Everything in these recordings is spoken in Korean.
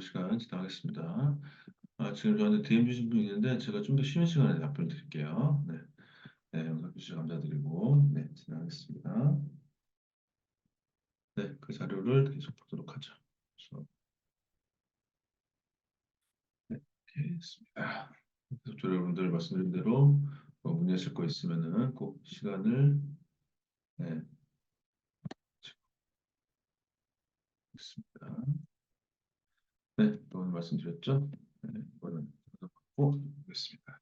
시간 지나가겠습니다. 지금 저한테 DM 주신 분이 있는데 제가 좀 더 쉬는 시간에 답변 드릴게요. 네, 네, 영상 주셔서 감사드리고 네, 지나가겠습니다. 네, 그 자료를 계속 보도록 하죠. 그래서 네, 이렇게 했습니다. 그래서 저 여러분들 말씀드린 대로 문의 하실 거 있으면은 꼭 시간을 네, 있습니다. 네, 또 오늘 말씀드렸죠? 네, 이거는 받고 보겠습니다.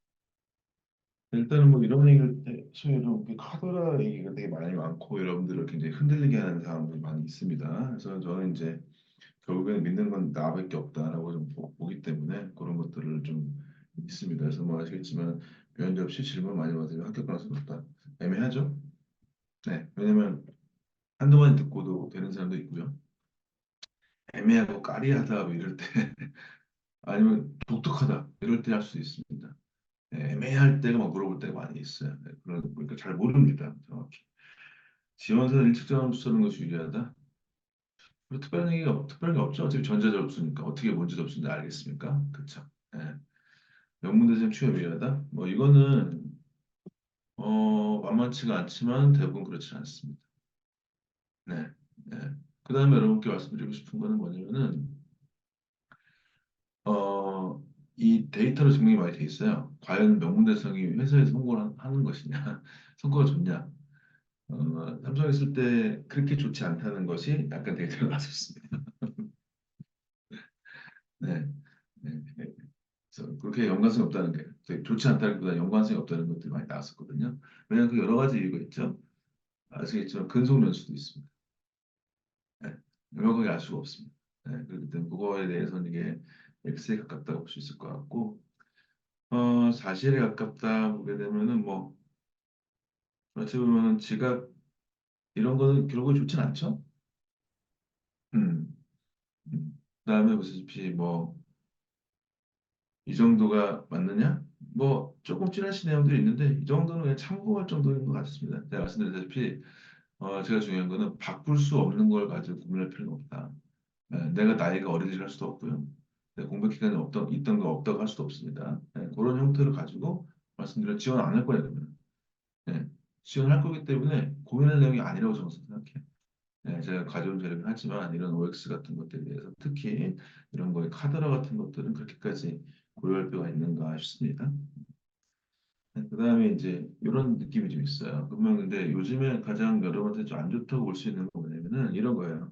일단은 뭐 이런 얘기를 소위로 카더라 얘기가 되게 많이 많고 여러분들을 굉장히 흔들리게 하는 사람들이 많이 있습니다. 그래서 저는 이제 결국에는 믿는 건 나밖에 없다라고 좀 보기 때문에 그런 것들을 좀 있습니다. 그래서 뭐 아시겠지만 면접 없이 질문 많이 받으면 합격 가능성이 높다. 애매하죠? 네, 왜냐면 한두 번 듣고도 되는 사람도 있고요. 애매하고 까리하다 뭐 이럴 때 아니면 독특하다 이럴 때 할 수 있습니다. 네, 애매할 때가 막 물어볼 때가 많이 있어요. 네, 그러니까 잘 모릅니다. 정확히. 지원서는 일찍 정하면 쓰는 것이 유리하다. 뭐 특별한 얘기가 특별한 게 없죠. 어차피 전자접수니까 어떻게 뭔지 접수인지 알겠습니까? 그렇죠. 예. 명문대생 취업 유리하다. 뭐 이거는 만만치가 않지만 대부분 그렇지 않습니다. 네. 네. 그다음에 여러분께 말씀드리고 싶은 거는 뭐냐면은 어, 이 데이터로 증명이 많이 돼 있어요. 과연 명문대생이 회사에 성공을 하는 것이냐, 성과가 좋냐. 삼성에 있을 때 그렇게 좋지 않다는 것이 약간 데이터가 나왔습니다. 네. 네. 네. 그래서 그렇게 연관성이 없다는 게 되게 좋지 않다기보다 연관성이 없다는 것들이 많이 나왔었거든요. 왜냐하면 그 여러 가지 이유가 있죠. 아시겠지만 근속 연수도 있습니다. 네. 명확하게 알 수가 없습니다. 네. 그렇기 때문에 그거에 대해서는 이게 X에 가깝다고 볼 수 있을 것 같고 사실에 가깝다 보게 되면은 뭐 어찌 보면은 지각 이런 거는 결국에 좋진 않죠. 음. 그다음에 보시다시피 뭐 이 정도가 맞느냐? 뭐 조금 찌라시 내용들이 있는데 이 정도는 그냥 참고할 정도인 것 같습니다. 제가 말씀드렸다시피 제가 중요한 거는 바꿀 수 없는 걸 가지고 고민할 필요는 없다. 내가 나이가 어리듯이 할 수도 없고요. 공백 기간이 있던 거 없다고 할 수도 없습니다. 그런 형태를 가지고 말씀드려 지원 안 할 거예요, 그러면. 예, 지원할 거기 때문에 고민할 내용이 아니라고 저는 생각해요. 제가 가져온 자료긴 하지만 이런 OX 같은 것들에 대해서 특히 이런 거에 카더라 같은 것들은 그렇게까지 고려할 필요가 있는가 싶습니다. 그다음에 이제 이런 느낌이 좀 있어요. 그러면 근데 요즘에 가장 여러분한테 좀 안 좋다고 볼 수 있는 거 뭐냐면은 이런 거예요.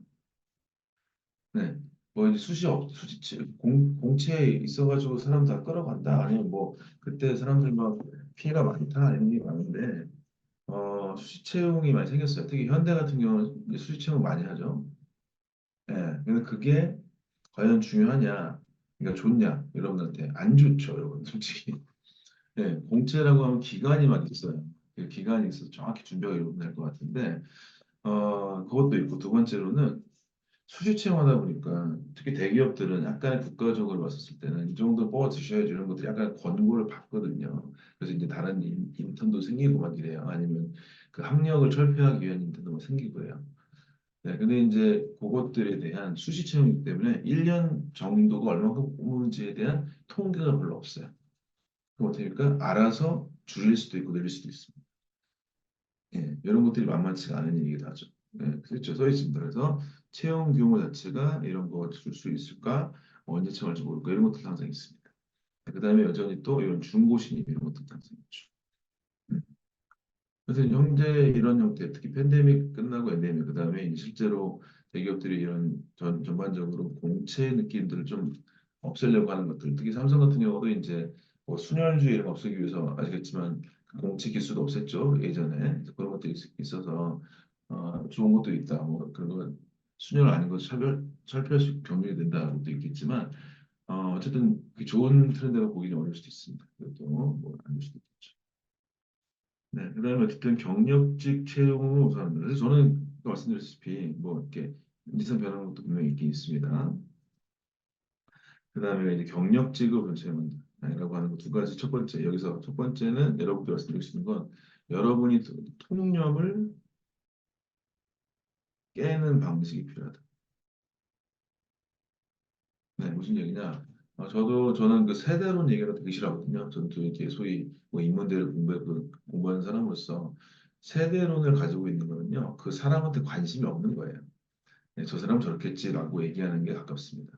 네. 뭐 이제 수시치 공채에 있어가지고 사람 다 끌어간다. 아니면 뭐 그때 사람들 막 피해가 많다 이런 게 많은데 수시 채용이 많이 생겼어요. 특히 현대 같은 경우는 이제 수시 채용 많이 하죠. 예. 근데 그게 과연 중요하냐, 그러니까 좋냐, 여러분한테 안 좋죠, 여러분 솔직히. 예, 공채라고 하면 기간이 막 있어요. 그 기간이 있어서 정확히 준비가 이루어야 될것 같은데, 그것도 있고 두 번째로는 수시 채용하다 보니까 특히 대기업들은 약간 국가적으로 봤었을 때는 이 정도 뽑아 주셔야지 이런 것들 약간 권고를 받거든요. 그래서 이제 다른 인턴도 생기고 막 이래요. 아니면 그 학력을 철폐하기 위한 인턴도 막 생기고요. 네, 근데 이제 그것들에 대한 수시 채용이기 때문에 1년 정도가 얼마큼 뽑는지에 대한 통계가 별로 없어요. 그럼 어떻게 될까? 알아서 줄일 수도 있고 늘릴 수도 있습니다. 예, 이런 것들이 만만치가 않은 일이기도 하죠. 그렇죠. 써 있습니다. 그래서 채용 규모 자체가 이런 거 줄 수 있을까? 언제 채용할지 모르고 이런 것도 항상 있습니다. 그다음에 여전히 또 이런 중고 신입 이런 것도 항상 있죠. 음. 그래서 현재 이런 형태, 특히 팬데믹 끝나고 엔데믹 그다음에 실제로 대기업들이 이런 전반적으로 공채 느낌들을 좀 없애려고 하는 것들, 특히 삼성 같은 경우도 이제 뭐 순혈주의 이런 거 없애기 위해서 아시겠지만 그 공채 기수도 없앴죠 예전에. 그래서 그런 것도 있어서 좋은 것도 있다. 뭐 그런 건 순혈 아닌 것 철폐할 수 병력이 된다는 것도 있겠지만 어쨌든 그게 좋은 트렌드가 보기는 어려울 수도 있습니다. 그것도 뭐안 될 수도 있겠죠. 네, 그다음에 어쨌든 경력직 채용을 우선합니다. 그래서 저는 아까 말씀드렸다시피 뭐 이렇게 인지상 변하는 것도 분명히 있긴 있습니다. 그다음에 이제 경력직을 채용한다라고 하는 거 두 가지. 첫 번째 여기서 첫 번째는 여러분께 말씀드리고 싶은 건 여러분이 통념을 깨는 방식이 필요하다. 네, 무슨 얘기냐? 저는 그 세대론 얘기가 되게 싫어하거든요. 저는 또 이렇게 소위 뭐 인문대를 공부하는 사람으로서 세대론을 가지고 있는 거는요, 그 사람한테 관심이 없는 거예요. 네, 저 사람 저렇겠지라고 얘기하는 게 가깝습니다.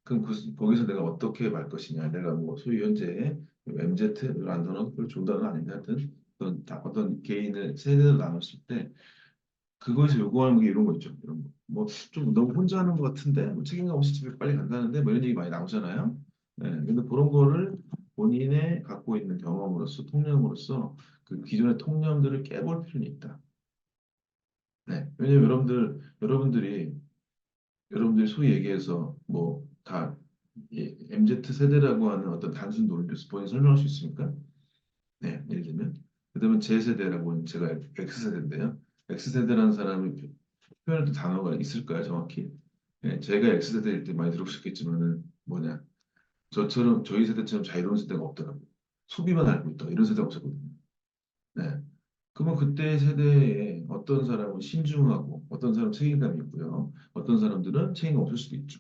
그럼 거기서 내가 어떻게 말 것이냐? 내가 뭐 소위 현재 MZ를 안더는 그 존단은 아닌데 하여튼 어떤 개인을 세대를 나눴을 때 그거에서 요구하는 게 이런 거 있죠. 이런 거. 뭐 좀 너무 혼자 하는 것 같은데 뭐 책임감 없이 집에 빨리 간다는데 뭐 이런 얘기 많이 나오잖아요. 네, 근데 그런 거를 본인의 갖고 있는 경험으로서 통념으로서 그 기존의 통념들을 깨볼 필요는 있다. 네, 왜냐면 여러분들이 소위 얘기해서 뭐 다 MZ 세대라고 하는 어떤 단순 논리로서 본인 설명할 수 있습니까? 네, 예를 들면 그다음에 제 세대라고 제가 X세대인데요. X세대라는 사람이 표현할 때 단어가 있을까요, 정확히? 네, 제가 X세대일 때 많이 들어보셨겠지만은 뭐냐? 저처럼 저희 세대처럼 자유로운 세대가 없더라고요. 소비만 알고 있다 이런 세대가 없었거든요. 네. 그러면 그때 세대에 어떤 사람은 신중하고 어떤 사람은 책임감이 있고요. 어떤 사람들은 책임감 없을 수도 있죠.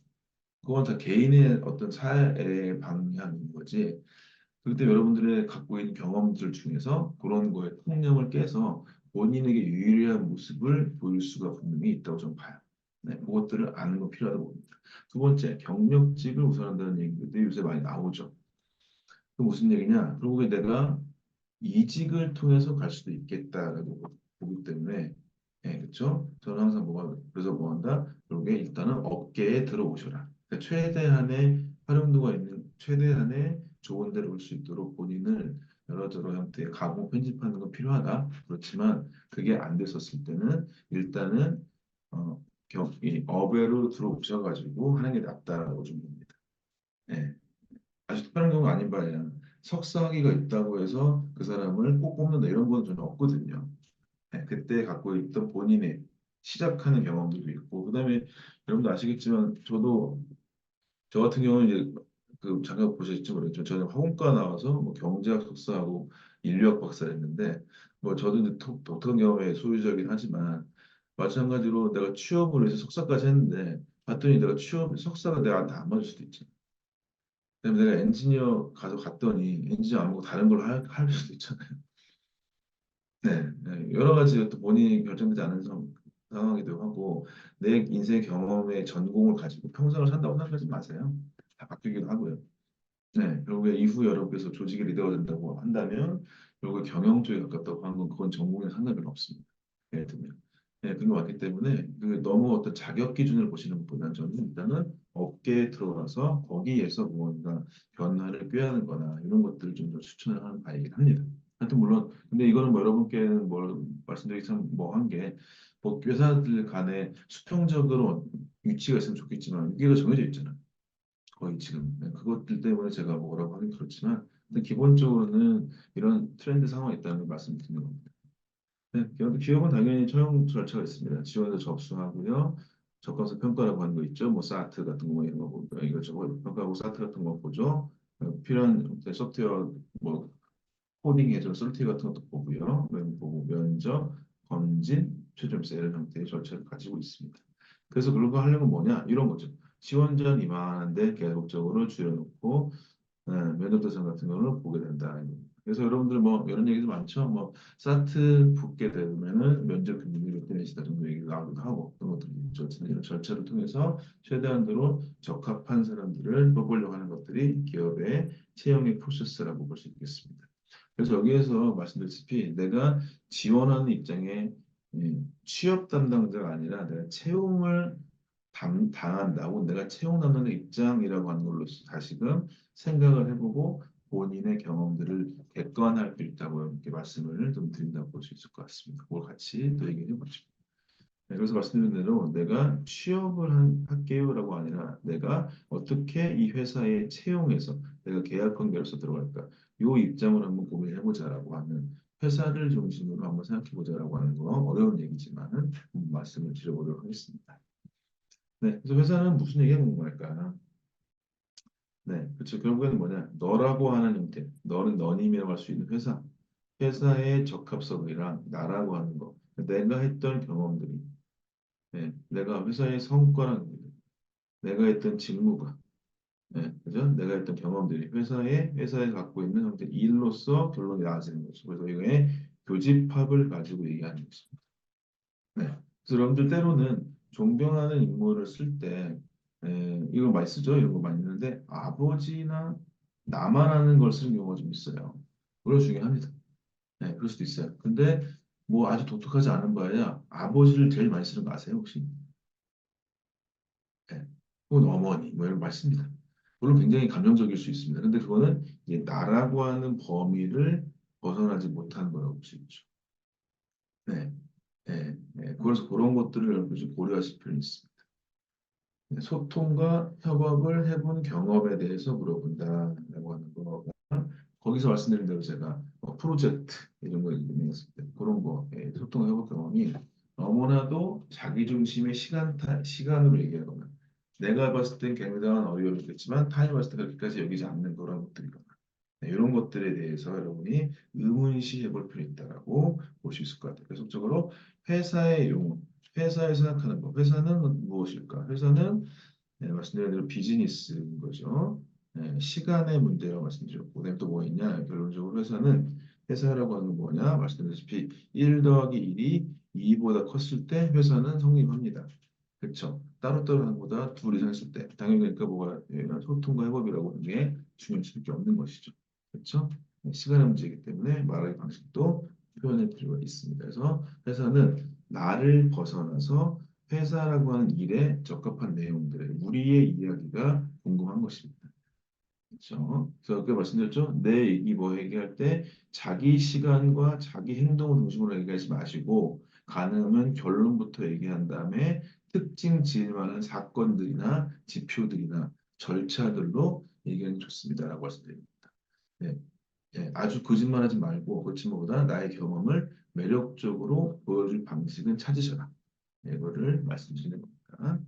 그건 다 개인의 어떤 사회의 방향인 거지. 그때 여러분들의 갖고 있는 경험들 중에서 그런 거에 통념을 깨서 본인에게 유리한 모습을 보일 수가 분명히 있다고 저는 봐요. 네, 그것들을 아는 건 필요하다고 봅니다. 두 번째, 경력직을 우선한다는 얘기들이 요새 많이 나오죠. 그 무슨 얘기냐? 결국에 내가 이직을 통해서 갈 수도 있겠다라고 보기 때문에, 예, 그렇죠? 저는 항상 그래서 뭐 한다? 결국에 일단은 업계에 들어오셔라. 그러니까 최대한의 활용도가 있는, 최대한의 좋은 데로 올 수 있도록 본인을 여러저러 형태의 가공 편집하는 건 필요하다. 그렇지만 그게 안 됐었을 때는 일단은 어, 이 업외로 들어오셔가지고 하는 게 낫다라고 좀 봅니다. 예. 아주 특별한 경우가 아닌 바에야 석사학위가 있다고 해서 그 사람을 꼭 뽑는다 이런 건 전혀 없거든요. 네, 그때 갖고 있던 본인의 시작하는 경험들도 있고 그다음에 여러분도 아시겠지만 저 같은 경우는 이제 그 잠깐 보셨을지 모르겠지만 저는 화공과 나와서 뭐 경제학 석사하고 인류학 박사를 했는데 뭐 저도 이제 독특한 경험의 소유자긴 하지만 마찬가지로 내가 취업을 해서 석사까지 했는데 봤더니 내가 취업 석사가 내한테 안 맞을 수도 있지. 그다음에 내가 엔지니어 갔더니 엔지니어 안 하고 다른 걸 할 수도 있잖아요. 네, 네, 여러 가지 또 본인이 결정되지 않은 상황이기도 하고 내 인생 경험의 전공을 가지고 평생을 산다고 생각하지 마세요. 다 바뀌기도 하고요. 네, 결국에 이후 여러분께서 조직의 리더가 된다고 한다면 결국에 경영 쪽에 가깝다고 하는 건 그건 전공에 상관이 별로 없습니다. 예를 들면. 네, 그런 거 맞기 때문에 그 너무 어떤 자격 기준을 보시는 것보다는 저는 일단은 업계에 들어가서 거기에서 무언가 변화를 꾀하는 거나 이런 것들을 좀 더 추천을 하는 바이긴 합니다. 하여튼 물론 근데 이거는 뭐 여러분께는 뭘 말씀드리기 참 뭐 한 게 뭐 회사들 간에 수평적으로 위치가 있으면 좋겠지만 위계가 정해져 있잖아요. 거의 지금 네, 그것들 때문에 제가 뭐라고 하긴 그렇지만 근데 기본적으로는 이런 트렌드 상황이 있다는 걸 말씀드리는 겁니다. 네, 기업은 당연히 처용 절차가 있습니다. 지원서 접수하고요. 적합성 평가라고 하는 거 있죠. 뭐 사트 같은 거 뭐 이런 거 보고 이것저것 평가하고 사트 같은 거 보죠. 필요한 소프트웨어 뭐 코딩 예절 솔티 같은 것도 보고요. 보고 면접, 검진, 최종입사 이런 형태의 절차를 가지고 있습니다. 그래서 그런 거 하려면 뭐냐? 이런 거죠. 지원전 이만한데 계속적으로 줄여놓고 면접 대상 같은 거를 보게 된다. 그래서 여러분들 뭐 이런 얘기도 많죠. 뭐 사트 붙게 되면은 면접 금액이 몇 대내시다 정도 얘기가 나오기도 하고 그런 것들이 있죠. 이런 절차를 통해서 최대한으로 적합한 사람들을 뽑으려고 하는 것들이 기업의 채용의 프로세스라고 볼 수 있겠습니다. 그래서 여기에서 말씀드렸다시피 내가 지원하는 입장에 취업 담당자가 아니라 내가 채용을 당한다고 내가 채용 담당자 입장이라고 하는 걸로 다시금 생각을 해보고 본인의 경험들을 객관할 수 있다고 이렇게 말씀을 좀 드린다고 볼 수 있을 것 같습니다. 그걸 같이 또 얘기해 보죠. 네, 그래서 말씀드린 대로 내가 취업을 할게요라고 아니라 내가 어떻게 이 회사에 채용해서 내가 계약 관계로서 들어갈까 요 입장을 한번 고민해 보자라고 하는 회사를 중심으로 한번 생각해 보자라고 하는 거 어려운 얘기지만 말씀을 드려보도록 하겠습니다. 네, 그래서 회사는 무슨 얘기하는 건가? 네, 그렇죠. 결국에는 뭐냐? 너라고 하는 형태, 너는 너님이라고 할 수 있는 회사, 회사의 적합성이랑 나라고 하는 거, 내가 했던 경험들이, 내가 회사의 성과랑 내가 했던 직무가, 예, 그죠? 내가 했던 경험들이 회사에 갖고 있는 형태 일로서 결론이 나와지는 거죠. 그래서 이거의 교집합을 가지고 얘기하는 것입니다. 네. 그래서 여러분들 때로는 존경하는 인물을 쓸 때, 이거 많이 쓰죠? 이런 거 많이 쓰는데, 아버지나 나만 아는 걸 쓰는 경우가 좀 있어요. 그거 중요합니다. 네, 그럴 수도 있어요. 근데 뭐 아주 독특하지 않은 바에야 아버지를 제일 많이 쓰는 거 아세요, 혹시? 네. 혹은 어머니, 뭐 이런 거 많이 씁니다. 물론 굉장히 감정적일 수 있습니다. 근데 그거는 이제 나라고 하는 범위를 벗어나지 못하는 거라고 볼 수 있죠. 네. 네. 네. 그래서 그런 것들을 여러분 좀 고려하실 필요는 있습니다. 소통과 협업을 해본 경험에 대해서 물어본다라고 하는 거. 거기서 말씀드린 대로 제가 프로젝트 이런 거 얘기했을 때 그런 거 소통 협업 경험이 너무나도 자기 중심의 시간으로 얘기하거나 내가 봤을 땐 굉장한 어려움이 있겠지만 타인이 봤을 때 그렇게까지 여기지 않는 그런 것들이거나 이런 것들에 대해서 여러분이 의문시 해볼 필요 있다라고 볼 수 있을 것 같아요. 계속적으로 회사의 용어, 회사에 생각하는 것, 회사는 무엇일까? 회사는 말씀드린 대로 비즈니스인 거죠. 시간의 문제라고 말씀드렸고, 그다음에 또 뭐 있냐? 결론적으로 회사라고 하는 건 뭐냐? 말씀드렸다시피 1 더하기 1이 2보다 컸을 때 회사는 성립합니다. 그렇죠? 따로따로 하는 것보다 둘 이상 있을 때 당연히 그러니까 뭐가 소통과 협업이라고 하는 게 중요할 수밖에 없는 것이죠. 그렇죠? 시간의 문제이기 때문에 말하기 방식도 표현의 필요가 있습니다. 그래서 회사는 나를 벗어나서 회사라고 하는 일에 적합한 내용들의 우리의 이야기가 궁금한 것입니다. 그렇죠? 그래서 아까 말씀드렸죠? 내 얘기 뭐 얘기할 때 자기 시간과 자기 행동을 중심으로 얘기하지 마시고 가능하면 결론부터 얘기한 다음에 특징 지을 만한 사건들이나 지표들이나 절차들로 얘기하는 게 좋습니다라고 말씀드립니다. 네. 아주 거짓말하지 말고 거짓말보다 나의 경험을 매력적으로 보여줄 방식은 찾으셔라. 이거를 말씀드리는 겁니다.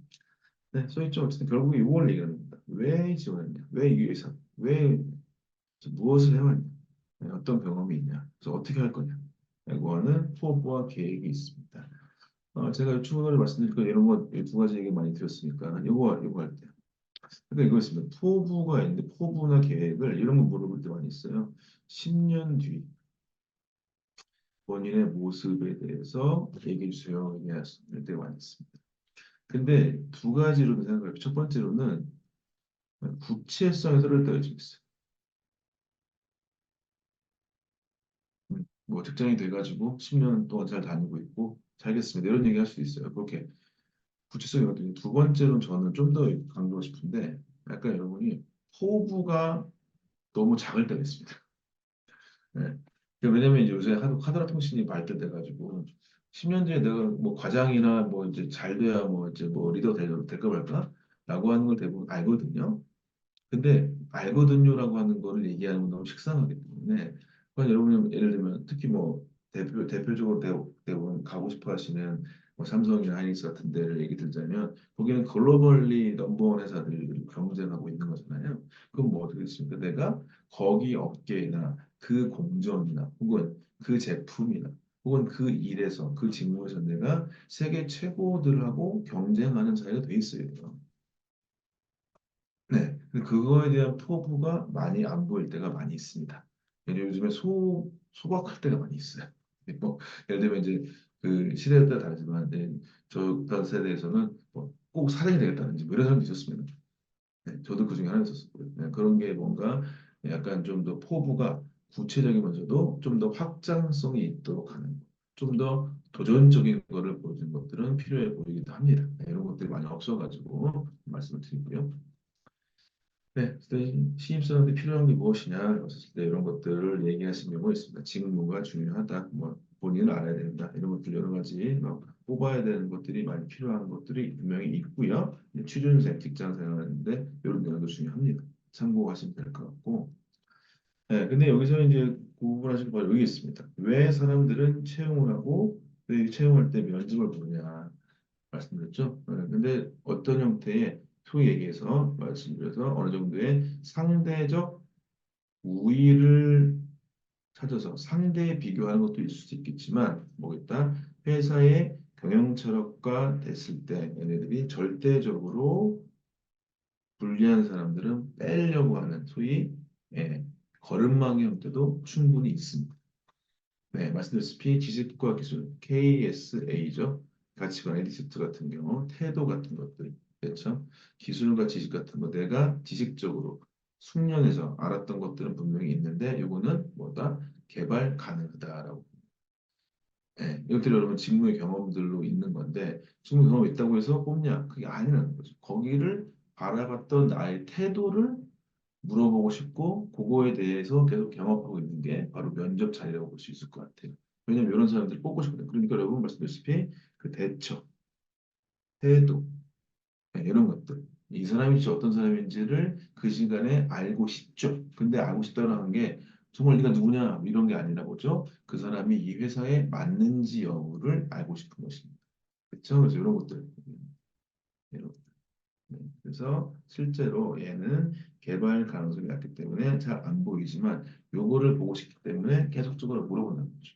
네, 써있죠. 어쨌든 결국에 이걸 얘기하는 겁니다. 왜 지원했냐? 왜 이 회사? 왜 무엇을 해왔냐? 어떤 경험이 있냐? 그래서 어떻게 할 거냐? 라고 하는 포부와 계획이 있습니다. 제가 추가로 말씀드릴 거 이런 거 두 가지 얘기 많이 드렸으니까 요거 할 때. 그러니까 이거 있습니다. 포부가 있는데 포부나 계획을 이런 거 물어볼 때 많이 있어요. 10년 뒤 본인의 모습에 대해서 얘기해 주세요. 얘기할 때가 많이 있습니다. 근데 두 가지로 생각해요. 첫 번째로는 구체성에 서를 때가 좀 있어요. 뭐 직장이 돼가지고 10년 동안 잘 다니고 있고 잘겠습니다. 이런 얘기 할 수도 있어요. 그렇게 구체성이 거든요. 두 번째로는 저는 좀 더 강조하고 싶은데 약간 여러분이 포부가 너무 작을 때가 있습니다. 네. 왜냐면 이제 요새 하도 카드라 통신이 발달돼가지고 10년 뒤에 내가 뭐 과장이나 뭐 이제 잘 돼야 뭐 이제 뭐 리더 될까 말까 라고 하는 걸 대부분 알거든요. 근데 알거든요라고 하는 거를 얘기하는 건 너무 식상하기 때문에 그러니까 여러분이 예를 들면 특히 뭐 대표적으로 대부분 가고 싶어 하시는 뭐 삼성이나 하이닉스 같은 데를 얘기 들자면 거기는 글로벌리 넘버원 회사들이 경쟁하고 있는 거잖아요. 그럼 뭐 어떻게 됐습니까? 내가 거기 업계나 그 공정이나 혹은 그 제품이나 혹은 그 일에서 그 직무에서 내가 세계 최고들하고 경쟁하는 사이가 돼 있어야 돼요. 네, 근데 그거에 대한 포부가 많이 안 보일 때가 많이 있습니다. 왜냐면 요즘에 소박할 때가 많이 있어요. 뭐, 예를 들면 이제 그 시대에 따라 다르지만 저 다른 세대에서는 뭐꼭 사장이 되겠다든지 뭐 이런 사람도 있었습니다. 네, 저도 그 중에 하나 있었고요. 네, 그런 게 뭔가 약간 좀 더 포부가 구체적이면서도 좀 더 확장성이 있도록 하는 좀 더 도전적인 거를 보여주는 것들은 필요해 보이기도 합니다. 네, 이런 것들이 많이 없어가지고 말씀을 드리고요. 네, 신입사원한테 필요한 게 무엇이냐 했을 때 이런 것들을 얘기하시는 경우가 있습니다. 직무가 중요하다, 뭐 본인은 알아야 된다 이런 것들 여러 가지 막 뽑아야 되는 것들이 많이 필요한 것들이 분명히 있고요. 취준생, 직장 생활하는데 이런 내용도 중요합니다. 참고하시면 될 것 같고. 네, 근데 여기서 이제 구분하실 바가 여기 있습니다. 왜 사람들은 채용을 하고 왜 채용할 때 면접을 보느냐 말씀드렸죠. 근데 어떤 형태의 소위 얘기해서 말씀드려서 어느 정도의 상대적 우위를 찾아서 상대에 비교하는 것도 있을 수 있겠지만 뭐겠다 회사의 경영 철학과 됐을 때 얘네들이 절대적으로 불리한 사람들은 빼려고 하는 소위 예, 걸음망의 형태도 충분히 있습니다. 네, 말씀드렸다시피 지식과 기술, KSA죠. 가치관, 에티튜드 같은 경우, 태도 같은 것들, 그렇죠? 기술과 지식 같은 거, 내가 지식적으로 숙련해서 알았던 것들은 분명히 있는데, 요거는 뭐다? 개발 가능하다라고. 네, 이것들이 여러분 직무의 경험들로 있는 건데, 직무 경험이 있다고 해서 뽑냐? 그게 아니라는 거죠. 거기를 바라봤던 나의 태도를 물어보고 싶고 그거에 대해서 계속 경험하고 있는 게 바로 면접 자리라고 볼 수 있을 것 같아요. 왜냐면 이런 사람들 뽑고 싶거든요. 그러니까 여러분 말씀드렸다시피 그 대처, 태도 네, 이런 것들 이 사람이 진짜 어떤 사람인지를 그 시간에 알고 싶죠. 근데 알고 싶다는 게 정말 네가 누구냐 이런 게 아니라 뭐죠? 그 사람이 이 회사에 맞는지 여부를 알고 싶은 것입니다. 그렇죠? 그래서 이런 것들 이런 네, 그래서 실제로 얘는 개발 가능성이 낮기 때문에 잘 안 보이지만 요거를 보고 싶기 때문에 계속적으로 물어본다는 거죠.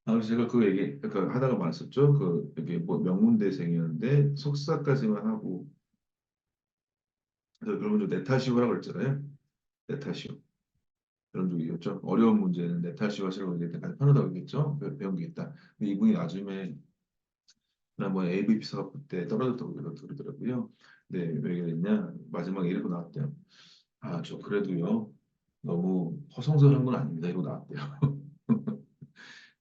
그래서 제가 그 얘기 약간 하다가 말했었죠. 그 이게 뭐 명문대생이었는데 석사까지만 하고 그래서 여러분들 네타시오라고 그랬잖아요. 네타시오 그런 쪽이었죠. 어려운 문제는 네타시오 하시라고 얘기할 때 가장 편하다고 얘기했죠. 배운 게 있다. 근데 이분이 나중에 지난번 AVP 사업 때 떨어졌다고 그러더라고요. 네, 왜 그랬냐? 마지막에 이러고 나왔대요. 아, 저 그래도요. 너무 허송세월한 건 아닙니다. 이러고 나왔대요.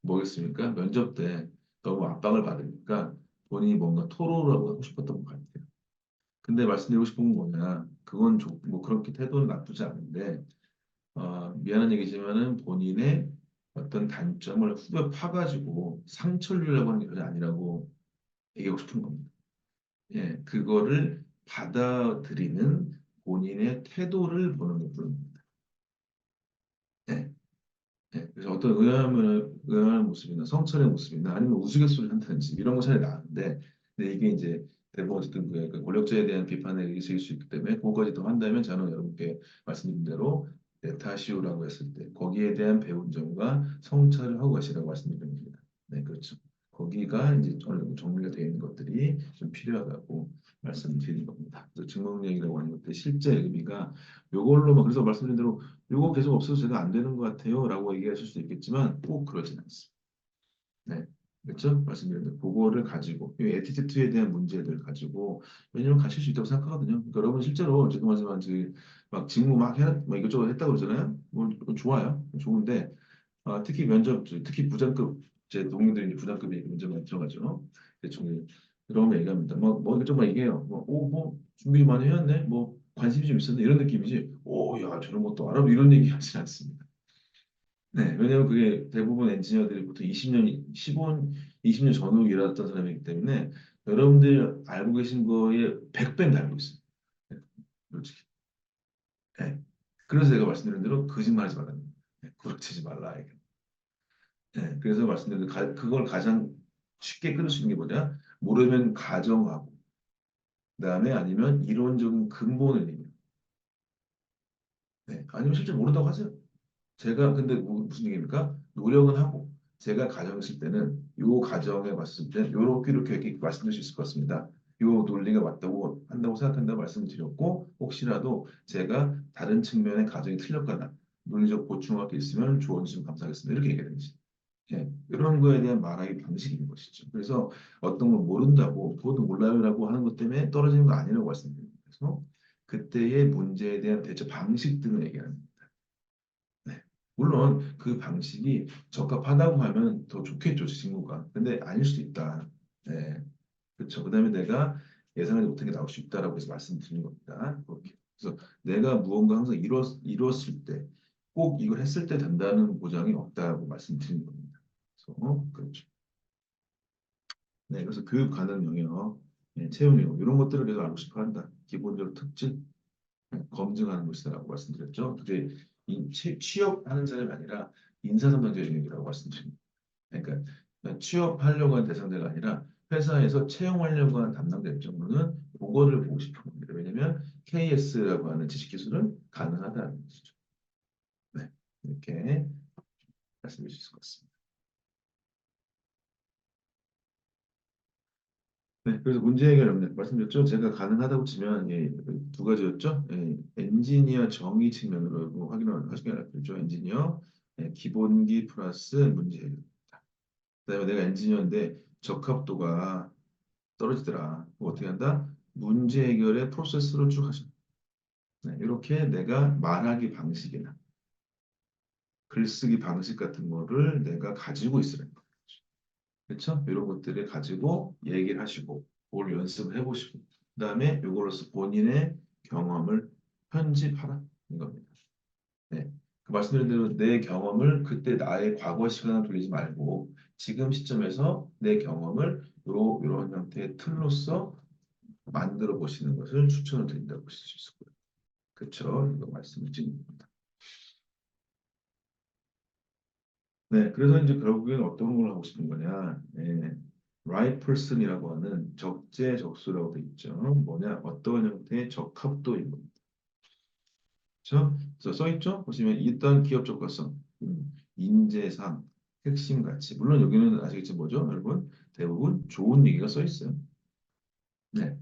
뭐겠습니까? 면접 때 너무 압박을 받으니까 본인이 뭔가 토로를 하고 싶었던 것 같아요. 근데 말씀드리고 싶은 건 뭐냐? 그건 뭐 그렇게 태도는 나쁘지 않은데 미안한 얘기지만은 본인의 어떤 단점을 후벼 파가지고 상처를 주려고 하는 게 전혀 아니라고 얘기하고 싶은 겁니다. 예, 그거를 받아들이는 본인의 태도를 보는 것뿐입니다. 예. 네, 그래서 어떤 의아한 모습이나 성찰의 모습이나 아니면 우스갯소리를 한다든지 이런 거 차라리 나은데 근데 이게 이제 대부분 어쨌든 그 권력자에 대한 비판에 있을 수 있기 때문에 그거까지 더 한다면 저는 여러분께 말씀드린 대로 네타시오라고 했을 때 거기에 대한 배운 점과 성찰을 하고 가시라고 말씀드립니다. 네, 그렇죠. 거기가 이제 어느 정도 정리가 되어 있는 것들이 좀 필요하다고 말씀드리는 겁니다. 그래서 증명력이라고 하는 것들 실제 의미가 요걸로만 그래서 말씀드린 대로 요거 계속 없어서 제가 안 되는 것 같아요. 라고 얘기하실 수 있겠지만 꼭 그러진 않습니다. 네. 그렇죠? 말씀드린 대로 그거를 가지고 이 에티튜드에 대한 문제들 가지고 왜냐면 가실 수 있다고 생각하거든요. 그러니까 여러분 실제로 죄송하지만 막 직무 막 이것저것 했다고 그러잖아요. 뭐 좋아요. 좋은데 특히 면접 특히 부장급 제 동료들이 이제 부장급이 면접 많이 들어가죠. 대충 들어오면 얘기합니다. 뭐 이것저것 얘기해요. 뭐 준비 많이 해왔네. 뭐 관심이 좀 있었네. 이런 느낌이지. 오, 야 저런 것도 알아? 뭐 이런 얘기 하진 않습니다. 네, 왜냐하면 그게 대부분 엔지니어들이 보통 20년, 15, 20년 전후 일했던 사람이기 때문에 여러분들 알고 계신 거에 100배는 다 알고 있어요. 네, 솔직히. 네. 그래서 제가 말씀드린 대로 거짓말하지 말라는 거예요. 네, 구라치지 말라. 이게. 네, 그래서 말씀드린 대로 그걸 가장 쉽게 끊을 수 있는 게 뭐냐? 모르면 가정하고, 그다음에 아니면 이론적인 근본을 얘기해요. 네, 아니면 실제 모른다고 하세요. 제가 근데 무슨 얘기입니까? 노력은 하고 제가 가정했을 때는 요 가정에 봤을 때 요렇게 이렇게 말씀드릴 수 있을 것 같습니다. 요 논리가 맞다고 한다고 생각한다고 말씀을 드렸고 혹시라도 제가 다른 측면의 가정이 틀렸거나 논리적 보충할 게 있으면 조언 주시면 감사하겠습니다. 이렇게 얘기하든지. 예, 이런 거에 대한 말하기 방식인 것이죠. 그래서 어떤 걸 모른다고 그것도 몰라요라고 하는 것 때문에 떨어지는 거 아니라고 말씀드립니다. 그래서 그때의 문제에 대한 대처 방식 등을 얘기하는 네. 물론 그 방식이 적합하다고 하면 더 좋겠죠, 친구가. 근데 아닐 수도 있다. 네. 그렇죠. 그다음에 내가 예상하지 못한 게 나올 수 있다라고 해서 말씀드리는 겁니다. 그렇게. 그래서 내가 무언가 항상 이뤘을 때, 꼭 이걸 했을 때 된다는 보장이 없다고 말씀드리는 겁니다. 그래서 그렇죠. 네, 그래서 교육 가능 영역, 네, 채용 영역 이런 것들을 계속 알고 싶어 한다. 기본적으로 특징. 검증하는 것이다라고 말씀드렸죠. 그게 취업하는 사람이 아니라 인사담당자 영역이라고 말씀드립니다. 그러니까 취업하려고 하는 대상자가 아니라 회사에서 채용하려고 하는 담당자 입장으로는 그거를 보고 싶은 겁니다. 왜냐하면 KS라고 하는 지식 기술은 가능하다는 것이죠. 네, 이렇게 말씀드릴 수 있을 것 같습니다. 네, 그래서 문제 해결 없네. 말씀드렸죠? 제가 가능하다고 치면 예, 두 가지였죠. 예, 엔지니어 정의 측면으로 뭐 확인을 하시게 알았죠. 엔지니어 기본기 플러스 문제 해결. 그다음에 내가 엔지니어인데 적합도가 떨어지더라. 그럼 어떻게 한다? 문제 해결의 프로세스로 쭉 하죠. 네, 이렇게 내가 말하기 방식이나 글쓰기 방식 같은 거를 내가 가지고 있으라는 거예요. 그렇죠? 이런 것들을 가지고 얘기를 하시고 그걸 연습을 해보시고 그다음에 이걸로서 본인의 경험을 편집하라 이겁니다. 네. 그 말씀드린 대로 내 경험을 그때 나의 과거 시간을 돌리지 말고 지금 시점에서 내 경험을 이런 형태의 틀로서 만들어 보시는 것을 추천을 드린다고 보실 수 있을 거예요. 그렇죠? 이거 말씀을 드립니다. 네, 그래서 이제 결국엔 어떤 걸 하고 싶은 거냐? right person이라고 하는 적재적소라고 돼 있죠. 뭐냐? 어떤 형태의 적합도인 겁니다. 그렇죠? 그래서 써 있죠? 보시면 일단 기업 적합성, 인재상, 핵심 가치. 물론 여기는 아시겠지 뭐죠, 여러분? 대부분 좋은 얘기가 써 있어요. 네,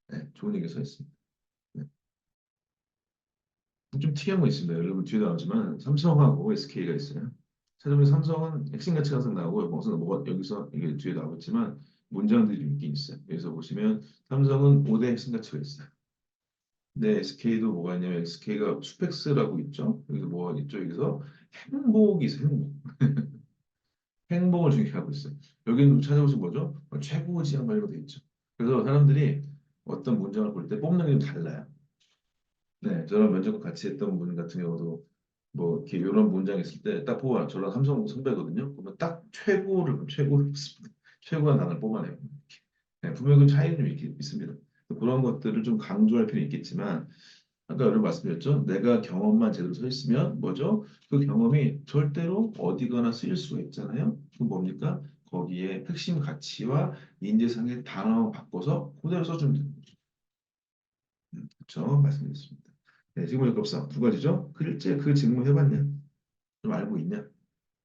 네, 좋은 얘기가 써 있습니다. 네. 좀 특이한 거 있습니다. 여러분 뒤에 나오지만 삼성하고 SK가 있어요. 찾아보면 삼성은 핵심 가치가 항상 나오고 무슨 뭐가 여기서 이게 뒤에 나오겠지만 문장들이 좀 있긴 있어요. 여기서 보시면 삼성은 5대 핵심 가치가 있어요. 네, SK도 뭐가 있냐면 SK가 수펙스라고 있죠. 여기서 뭐 있죠? 여기서 행복이 있어요. 행복. 행복을 중요하고 있어요. 여기는 찾아보시면 뭐죠? 최고 지향 관리가 돼 있죠. 그래서 사람들이 어떤 문장을 볼 때 뽑는 게 좀 달라요. 네, 저랑 면접 같이 했던 분 같은 경우도 뭐 이렇게 이런 문장이 있을 때 딱 뽑아. 저랑 삼성 선배거든요. 그러면 딱 최고를 뽑습니다. 최고한 단어를 뽑아내요. 네, 분명히 그 차이는 좀 있습니다. 그런 것들을 좀 강조할 필요는 있겠지만 아까 여러분 말씀드렸죠. 내가 경험만 제대로 서 있으면 뭐죠? 그 경험이 절대로 어디가나 쓰일 수가 있잖아요. 그건 뭡니까? 거기에 핵심 가치와 인재상의 단어 바꿔서 그대로 써주면 됩니다. 그렇죠? 말씀드렸습니다. 네, 직무적 합성 두 가지죠. 실제 그 직무 해봤냐? 좀 알고 있냐?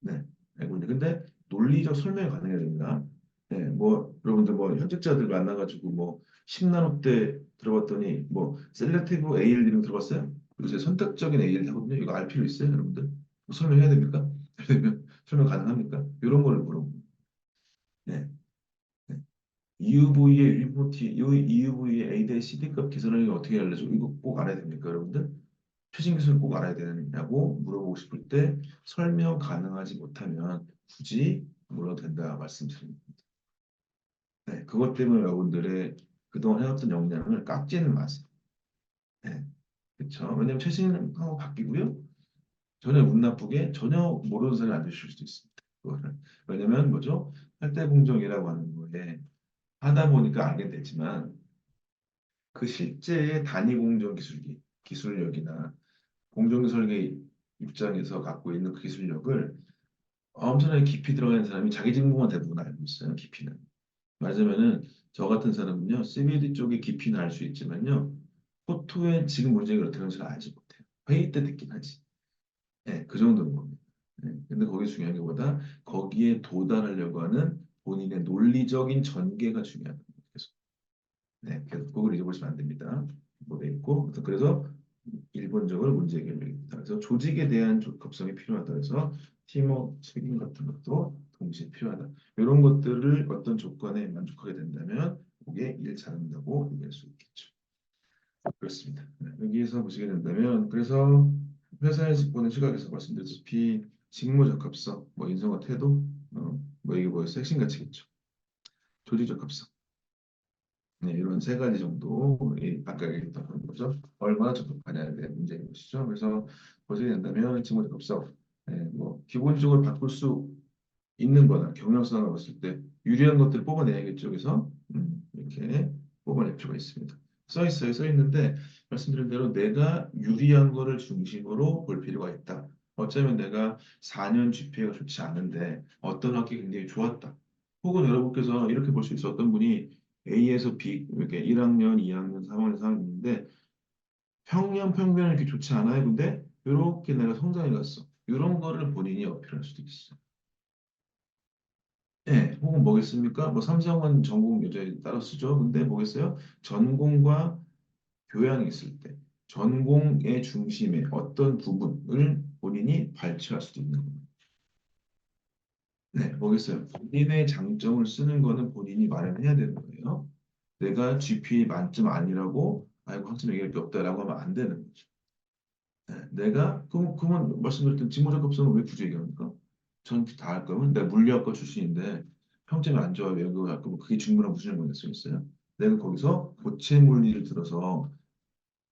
네, 알고 있냐? 근데 논리적 설명이 가능해야 됩니다. 네, 뭐 여러분들 뭐 현직자들 만나가지고 뭐 10나노대 들어봤더니 뭐 셀렉티브 ALD는 들어봤어요? 요새 선택적인 ALD 하거든요. 이거 알 필요 있어요, 여러분들? 뭐 설명해야 됩니까? 설명 가능합니까? 이런 거를 물어보고. 네. 네. EUV의 유니포티, EUV의 A 대 CD 값 계산하는 게 어떻게 알려줘? 이거 꼭 알아야 됩니까, 여러분들? 최신 기술을 꼭 알아야 되느냐고 물어보고 싶을 때 설명 가능하지 못하면 굳이 물어도 된다 말씀드립니다. 네, 그것 때문에 여러분들의 그동안 해왔던 역량을 깎지는 마세요. 네, 그렇죠. 왜냐면 최신하고 바뀌고요. 전혀 운 나쁘게 전혀 모르는 사람이 안 되실 수도 있습니다. 그거를. 왜냐면 뭐죠? 할대 공정이라고 하는 거에 하다 보니까 알게 되지만 그 실제의 단위 공정 기술력이나 공정 설계 입장에서 갖고 있는 그 기술력을 엄청나게 깊이 들어가는 사람이 자기 직무만 대부분 알고 있어요. 깊이는. 맞으면은 저 같은 사람은요, CBD 쪽에 깊이는 알 수 있지만요, 포토의 지금 문제가 어떻게 하는지 알지 못해요. 회의 때 듣긴 하지. 네, 그 정도는 겁니다. 네, 근데 거기 중요한 게 보다 거기에 도달하려고 하는 본인의 논리적인 전개가 중요한 거예요. 계속. 네, 계속 그걸 잊어보시면 안 됩니다. 뭐돼 있고, 그래서 일본적으로 문제 해결력입니다. 그래서 조직에 대한 적합성이 필요하다 해서 팀워크 책임 같은 것도 동시에 필요하다. 이런 것들을 어떤 조건에 만족하게 된다면 그게 일 잘한다고 얘기할 수 있겠죠. 그렇습니다. 네, 여기에서 보시게 된다면 그래서 회사의 직원의 시각에서 말씀드렸다시피 직무 적합성, 뭐 인성과 태도, 뭐 이게 뭐였어요? 핵심 가치겠죠. 조직 적합성. 네, 이런 세 가지 정도 아까 얘기했던 거죠. 얼마나 적합하냐에 대한 문제인 것이죠. 그래서 보시게 된다면 직무 적합성, 뭐 기본적으로 바꿀 수 있는 거나 경영성을 봤을 때 유리한 것들을 뽑아내야겠죠. 그래서 이렇게 뽑아낼 필요가 있습니다. 써 있어요. 써 있는데 말씀드린 대로 내가 유리한 거를 중심으로 볼 필요가 있다. 어쩌면 내가 4년 GPA가 좋지 않은데 어떤 학기 굉장히 좋았다. 혹은 여러분께서 이렇게 볼 수 있어. 어떤 분이 A에서 B 이렇게 1학년, 2학년, 3학년, 4학년인데 평년 평균은 이렇게 좋지 않아요. 근데 이렇게 내가 성장해 갔어. 이런 거를 본인이 어필할 수도 있어. 예, 혹은 뭐겠습니까? 뭐 삼성은 전공 여자에 따라 쓰죠. 근데 뭐겠어요? 전공과 교양이 있을 때 전공의 중심에 어떤 부분을 본인이 발췌할 수도 있는 겁니다. 네, 뭐겠어요? 본인의 장점을 쓰는 거는 본인이 마련해야 되는 거예요. 내가 GPA 만점 아니라고 아이고 학점 얘기할 게 없다라고 하면 안 되는 거죠. 네, 내가 그러면 말씀드렸던 직무적합성은 왜 굳이 얘기합니까? 전 다 할 거면 내가 물리학과 출신인데 평점이 안 좋아요. 이거 할 거면 그게 직무랑 무슨 연관이 있어요? 내가 거기서 고체 물리를 들어서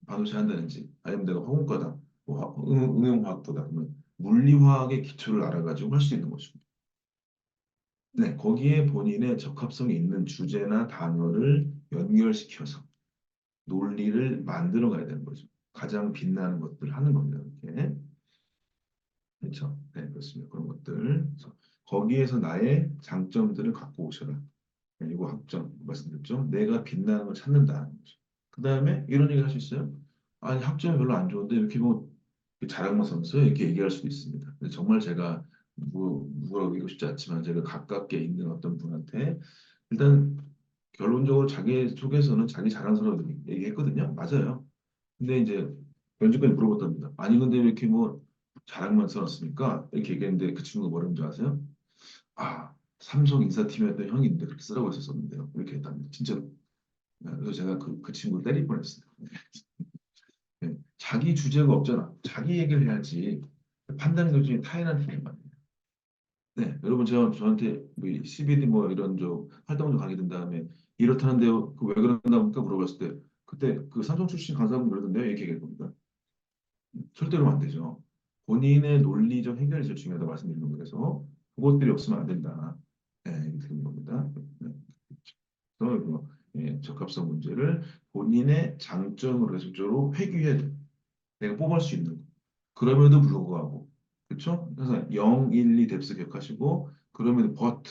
반도체 한다든지 아니면 내가 화공과다, 뭐 응용화학부다 그러면 물리화학의 기초를 알아가지고 할 수 있는 것이고 네, 거기에 본인의 적합성이 있는 주제나 단어를 연결시켜서 논리를 만들어 가야 되는 거죠. 가장 빛나는 것들 하는 겁니다. 이렇게. 그렇죠. 네, 그렇습니다. 그런 것들. 그래서 거기에서 나의 장점들을 갖고 오셔라. 그리고 학점 말씀드렸죠. 내가 빛나는 걸 찾는다는 거죠. 그 다음에 이런 얘기 할 수 있어요. 아니 학점이 별로 안 좋은데 이렇게 뭐 자랑만 삼으세요? 이렇게 얘기할 수도 있습니다. 근데 정말 제가 누구라고 얘기하고 싶지 않지만 제가 가깝게 있는 어떤 분한테 일단 결론적으로 자기 속에서는 자기 자랑스러워 얘기했거든요. 맞아요. 근데 이제 면접관이 물어봤답니다. 아니 근데 왜 이렇게 뭐 자랑만 써놨습니까? 이렇게 얘기했는데 그 친구가 뭐라는 줄 아세요? 아 삼성 인사팀이었던 형인데 그렇게 쓰라고 했었었는데요. 이렇게 했답니다. 진짜로. 네, 그래서 제가 그 친구를 때릴 뻔했어요. 네, 자기 주제가 없잖아. 자기 얘기를 해야지. 판단 기준이 타인한테 되는 거아요 네, 여러분 제가 저한테 뭐 CBD 뭐 이런 저 활동도 가게 된 다음에 이렇다는데요. 그 왜 그런다니까 물어봤을 때 그때 그 삼성 출신 강사분 그러던데요. 이렇게 얘기할 겁니다. 절대로 안 되죠. 본인의 논리적 해결이 제일 중요하다고 말씀드리는 거라서 그것들이 없으면 안 된다. 네, 이렇게 되는 겁니다. 네. 그래서 이거, 예, 적합성 문제를 본인의 장점으로 해서 회귀해야 돼. 내가 뽑을 수 있는 거. 그럼에도 불구하고 그렇죠? 그래서 0, 1, 2 뎁스 기억하시고 그럼에도 but,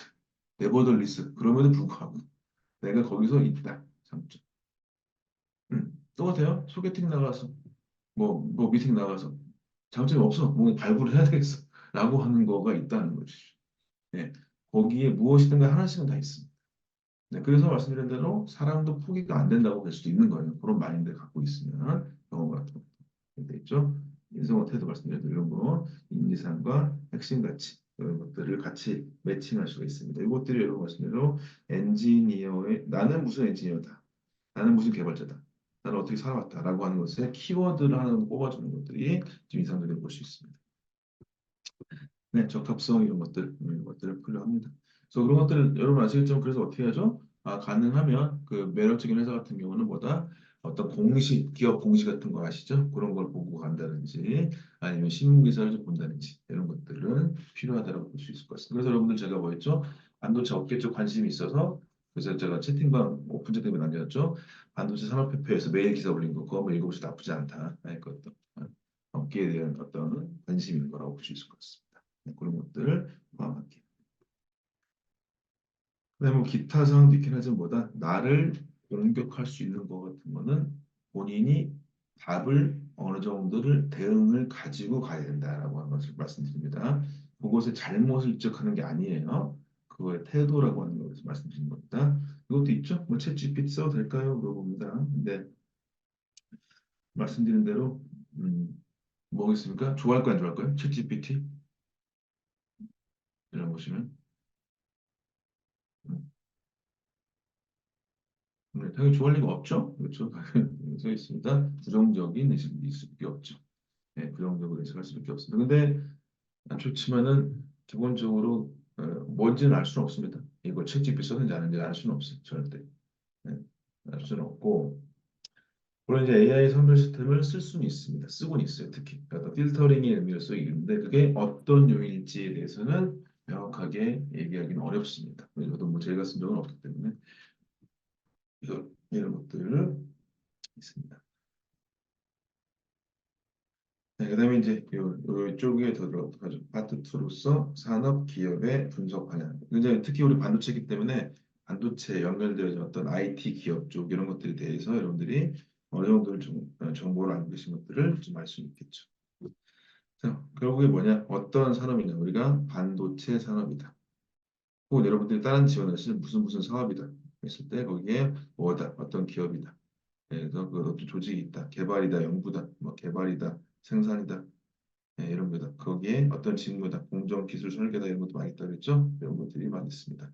nevertheless 그럼에도 불구하고 내가 거기서 있다. 장점. 똑같아요. 소개팅 나가서 뭐 미팅 나가서 장점이 없어. 뭐 발굴을 해야 되겠어. 라고 하는 거가 있다는 거지. 예. 거기에 무엇이든가 하나씩은 다 있습니다. 네, 그래서 말씀드린 대로 사람도 포기가 안 된다고 볼 수도 있는 거예요. 그런 마인드 갖고 있으면 경험 같은 거 되겠죠. 인성어 태도 말씀드린 대로 이런 거 인지상과 핵심 가치 이런 것들을 같이 매칭할 수가 있습니다. 이것들이 여러분 말씀대로 엔지니어의 나는 무슨 엔지니어다. 나는 무슨 개발자다. 나는 어떻게 살아왔다라고 하는 것에 키워드를 하나 뽑아주는 것들이 좀 인상적으로 볼 수 있습니다. 네, 적합성 이런 것들을 필요합니다. 그래서 그런 것들을 여러분 아시겠지만 그래서 어떻게 하죠? 아, 가능하면 그 매력적인 회사 같은 경우는 뭐다? 어떤 공식, 기업 공식 같은 거 아시죠? 그런 걸 보고 간다든지 아니면 신문 기사를 좀 본다든지 이런 것들은 필요하다고 볼 수 있을 것 같습니다. 그래서 여러분들 제가 뭐 했죠? 반도체 업계 쪽 관심이 있어서 그래서 제가 채팅방 오픈제 때문에 남겼죠. 반도체 산업협회에서 매일 기사 올린 거 그거 한번 읽어보셔도 나쁘지 않다. 그것도 업계에 대한 어떤 관심인 거라고 볼 수 있을 것 같습니다. 네, 그런 것들을 포함할게요. 그다음에 뭐 기타 사항도 있긴 하지만 뭐다 나를 공격할 수 있는 것 같은 거는 본인이 답을 어느 정도를 대응을 가지고 가야 된다라고 하는 것을 말씀드립니다. 그것의 잘못을 지적하는 게 아니에요. 그거의 태도라고 하는 것을 말씀드리는 겁니다. 이것도 있죠. 뭐챗 GPT 써도 될까요? 물어봅니다. 근데 말씀드린 대로 뭐겠습니까? 좋아할 거야, 안 좋아할 거야? 챗 GPT 이런 보시면. 음, 네, 당연히 좋아할 리가 없죠. 그렇죠. 써 있습니다. 부정적인 의식이 있을 수밖에 없죠. 네, 부정적으로 해석할 수밖에 없습니다. 근데 안 좋지만은 기본적으로 뭔지는 알 수는 없습니다. 이걸 책찍이 썼는지 아는지 알 수는 없어요. 절대. 네, 알 수는 없고 물론 이제 AI 선별 시스템을 쓸 수는 있습니다. 쓰고는 있어요. 특히 그러니까 필터링의 의미로 쓰이는데 그게 어떤 요인일지에 대해서는 명확하게 얘기하기는 어렵습니다. 저도 뭐 제가 쓴 적은 없기 때문에 이런 것들 있습니다. 네, 그다음에 이제 요쪽에 더 들어가죠. 파트 2로서 산업 기업의 분석 방향. 이제 특히 우리 반도체이기 때문에 반도체 연결되어 있는 어떤 IT 기업 쪽 이런 것들에 대해서 여러분들이 어느 정도 좀 정보를 알고 계신 것들을 좀 알 수 있겠죠. 자, 결국에 뭐냐? 어떤 산업이냐? 우리가 반도체 산업이다. 혹은 여러분들이 다른 지원하시는 무슨 사업이다 했을 때 거기에 뭐다 어떤 기업이다. 그래서 그 어떤 조직이 있다. 개발이다, 연구다, 뭐 개발이다, 생산이다. 이런 거다. 거기에 어떤 직무다, 공정 기술 설계다 이런 것도 많이 있다 그랬죠? 이런 것들이 많이 있습니다.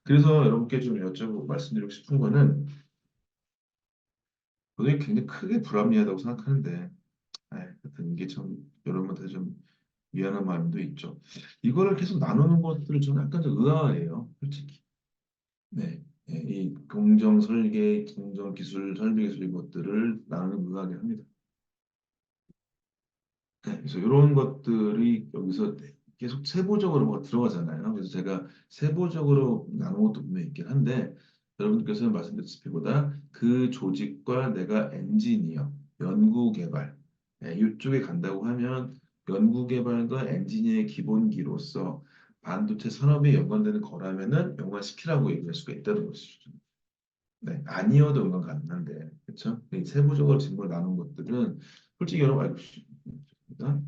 그래서 여러분께 좀 여쭤보고 말씀드리고 싶은 거는 저도 굉장히 크게 불합리하다고 생각하는데, 하여튼 이게 참 여러분한테 좀 미안한 마음도 있죠. 이거를 계속 나누는 것들을 저는 약간 좀 의아해요, 솔직히. 네, 이 공정 설계, 공정 기술, 설계 기술 이런 것들을 나누는 의아하게 합니다. 네, 그래서 이런 것들이 여기서 계속 세부적으로 뭐가 들어가잖아요. 그래서 제가 세부적으로 나눈 것도 분명히 있긴 한데 여러분께서는 말씀드렸다시피보다 그 조직과 내가 엔지니어, 연구개발 이쪽에 간다고 하면 연구개발과 엔지니어의 기본기로서 반도체 산업에 연관되는 거라면은 연관시키라고 얘기할 수가 있다는 것이죠. 네, 아니어도 연관 가능한데, 그렇죠? 세부적으로 질문을 나눈 것들은 솔직히 여러분 알고 싶습니다.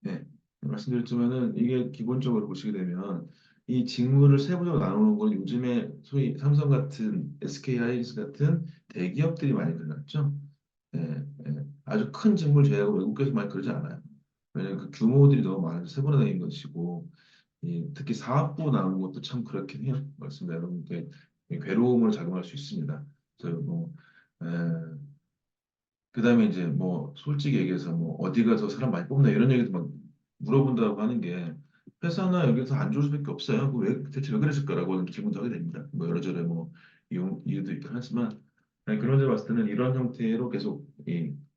네, 말씀드렸지만은 이게 기본적으로 보시게 되면 이 직무를 세부적으로 나누는 건 요즘에 소위 삼성 같은 SK 하이닉스 같은 대기업들이 많이 그러죠. 아주 큰 직무를 제외하고 외국에서 많이 그러지 않아요. 왜냐하면 그 규모들이 너무 많아서 세분화된 것이고 특히 사업부 나누는 것도 참 그렇긴 해요. 말씀대로 여러분께 괴로움을 작용할 수 있습니다. 그래서 뭐 그다음에 이제 뭐 솔직히 얘기해서 뭐 어디 가서 사람 많이 뽑나 이런 얘기도 막 물어본다고 하는 게 회사나 여기서 안 좋을 수밖에 없어요. 왜 대체 왜 그랬을까라고 질문도 하게 됩니다. 뭐 여러저러 뭐 이유도 있긴 하지만 아니, 그런 데 봤을 때는 이런 형태로 계속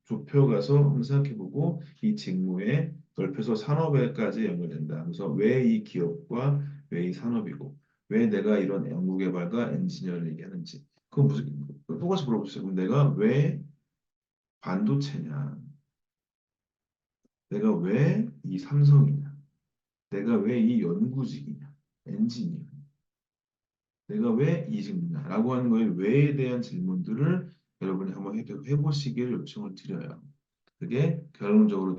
좁혀가서 한번 생각해보고 이 직무에 넓혀서 산업에까지 연결된다. 그래서 왜 이 기업과 왜 이 산업이고 왜 내가 이런 연구개발과 엔지니어를 얘기하는지 그건 무슨 똑같이 물어보세요. 그럼 내가 왜 반도체냐? 내가 왜 이 삼성이냐? 내가 왜 이 연구직이냐? 엔지니어? 내가 왜 이 직무냐? 라고 하는 거에 왜에 대한 질문들을 여러분이 한번 해보시기를 요청을 드려요. 그게 결론적으로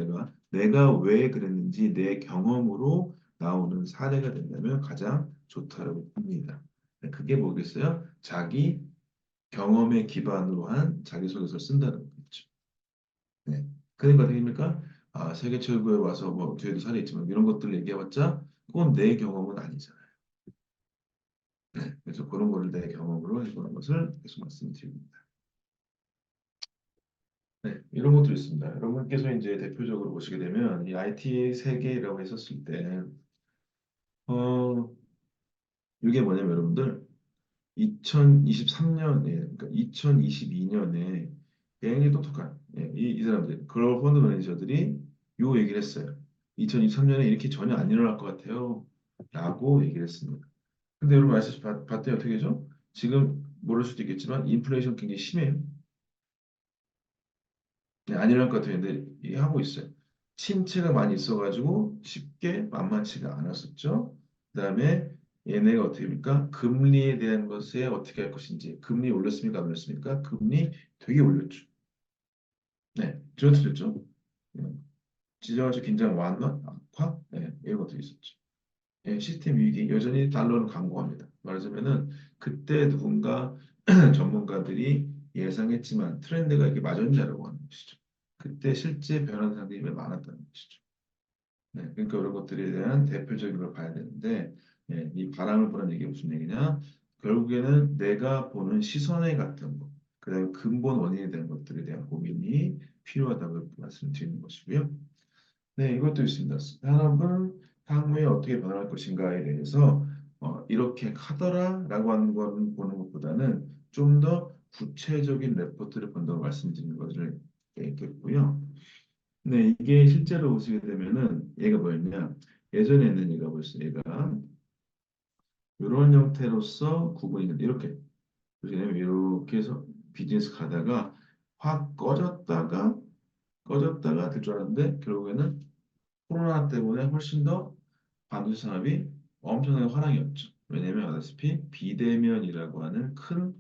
내가 왜 그랬는지 내 경험으로 나오는 사례가 된다면 가장 좋다라고 봅니다. 그게 뭐겠어요? 자기 경험에 기반으로 한 자기소개서를 쓴다는 거겠죠. 네. 그러니까 어떻게 됩니까? 세계 최고에 와서 뭐 뒤에도 사례 있지만 이런 것들을 얘기해봤자 그건 내 경험은 아니잖아요. 네. 그래서 그런 거를 내 경험으로 해보는 것을 계속 말씀드립니다. 네. 이런 것도 있습니다. 여러분께서 이제 대표적으로 보시게 되면 이 IT 세계라고 했었을 때, 어, 이게 뭐냐면 여러분들 2023년에, 그러니까 2022년에 굉장히 똑똑한 이 사람들, 글로벌 펀드 매니저들이 요 얘기를 했어요. 2023년에 이렇게 전혀 안 일어날 것 같아요. 라고 얘기를 했습니다. 근데 여러분 봤더니 어떻게 되죠? 지금 모를 수도 있겠지만 인플레이션 굉장히 심해요. 안 일어날 것 같아요. 근데 이게 하고 있어요. 침체가 많이 있어가지고 쉽게 만만치가 않았었죠. 그다음에 얘네가 어떻게 됩니까? 금리에 대한 것에 어떻게 할 것인지. 금리 올렸습니까? 안 올렸습니까? 금리 되게 올렸죠. 네, 저것도 됐죠. 지정학적 긴장 완화, 악화, 이런 것들이 있었죠. 시스템 위기, 여전히 달러는 강고합니다. 말하자면은 그때 누군가 전문가들이 예상했지만 트렌드가 이게 맞았냐라고 하는 것이죠. 그때 실제 변한 사람들이 많았다는 것이죠. 네, 그러니까 이런 것들에 대한 대표적인 걸 봐야 되는데, 이 바람을 보는 얘기 무슨 얘기냐? 결국에는 내가 보는 시선에 같은 것, 그다음에 근본 원인이 되는 것들에 대한 고민이 필요하다고 말씀드리는 것이고요. 네, 이것도 있습니다. 산업은 향후에 어떻게 변할 것인가에 대해서 이렇게 하더라라고 하는 걸 보는 것보다는 좀 더 구체적인 레포트를 본다고 말씀드리는 것을 있겠고요. 네, 이게 실제로 보시게 되면은 얘가 뭐였냐? 예전에는 얘가 벌써 얘가 이런 형태로서 구분이 있는데 이렇게 보시면 이렇게 해서 비즈니스 가다가 확 꺼졌다가 될 줄 알았는데 결국에는 코로나 때문에 훨씬 더 반도체 산업이 엄청나게 화랑이었죠. 왜냐하면 아다시피 비대면이라고 하는 큰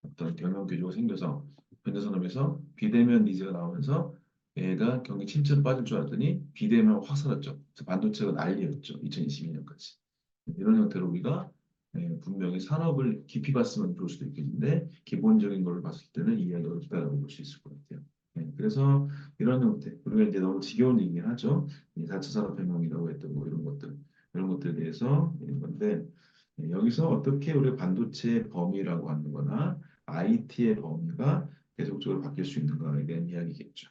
어떤 경영 규조가 생겨서 현대 산업에서 비대면 니즈가 나오면서 얘가 경기 침체로 빠질 줄 알았더니 비대면 확 사라졌죠. 그래서 반도체가 난리였죠. 2022년까지. 이런 형태로 우리가 분명히 산업을 깊이 봤으면 좋을 수도 있겠는데 기본적인 걸 봤을 때는 이해하기 어렵다고 볼 수 있을 것 같아요. 그래서 이런 형태 우리가 이제 너무 지겨운 얘기긴 하죠. 이 4차 산업혁명이라고 했던 뭐 이런 것들에 대해서 있는 건데 여기서 어떻게 우리 반도체 범위라고 하는 거나 IT의 범위가 계속적으로 바뀔 수 있는가에 대한 이야기겠죠.